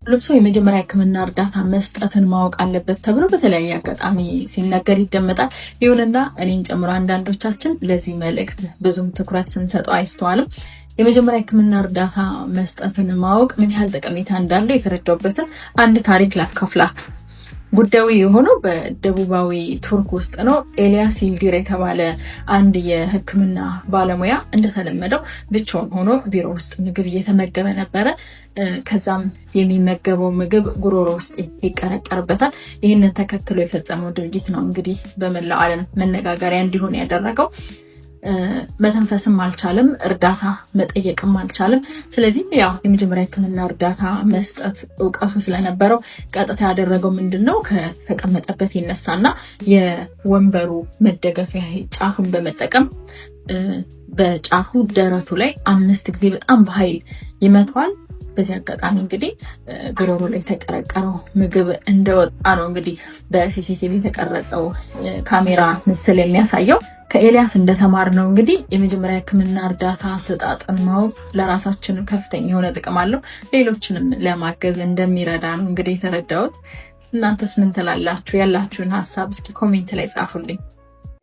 ሁሉም ሰው የመጀመሪያ ሕክምና እርዳታ መስጠትን ማወቅ አለበት ተብሎ በተለያየ አጋጣሚ ሲነገር ይደመጣል። ይሁንና እኔን ጨምሮ አንዳንዶቻችን ለዚህ መልእክት ብዙም ትኩረት ስንሰጠው አይስተዋልም። የመጀመሪያ ሕክምና እርዳታ መስጠትን ማወቅ ምን ያህል ጠቀሜታ እንዳለው የተረዳውበትን አንድ ታሪክ ላካፍላችሁ። ጉዳዩ የሆነው በደቡባዊ ቱርክ ውስጥ ነው። ኤልያስ ይልዲር የተባለ አንድ የሕክምና ባለሙያ እንደተለመደው ብቻውን ሆኖ ቢሮ ውስጥ ምግብ እየተመገበ ነበረ። ከዛም የሚመገበው ምግብ ጉሮሮ ውስጥ ይቀረቀርበታል። ይህንን ተከትሎ የፈጸመው ድርጊት ነው እንግዲህ በመላው ዓለም መነጋገሪያ እንዲሆን ያደረገው። መተንፈስም አልቻለም፣ እርዳታ መጠየቅም አልቻለም። ስለዚህ ያው የመጀመሪያ ሕክምና እርዳታ መስጠት እውቀቱ ስለነበረው ቀጥታ ያደረገው ምንድነው? ከተቀመጠበት ይነሳና የወንበሩ መደገፊያ ጫፉን በመጠቀም በጫፉ ደረቱ ላይ 5 ጊዜ በጣም በኃይል ይመታዋል። በዚህ አጋጣሚ እንግዲህ ጉሮሮ ላይ የተቀረቀረው ምግብ እንደወጣ ነው እንግዲህ በሲሲቲቪ የተቀረጸው ካሜራ ምስል የሚያሳየው። ከኤልያስ እንደተማርነው እንግዲህ የመጀመሪያ ሕክምና እርዳታ አሰጣጥን ማወቅ ለራሳችን ከፍተኛ የሆነ ጥቅም አለው፣ ሌሎችንም ለማገዝ እንደሚረዳ ነው እንግዲህ የተረዳሁት። እናንተስ ምን ትላላችሁ? ያላችሁን ሀሳብ እስኪ ኮሜንት ላይ ጻፉልኝ።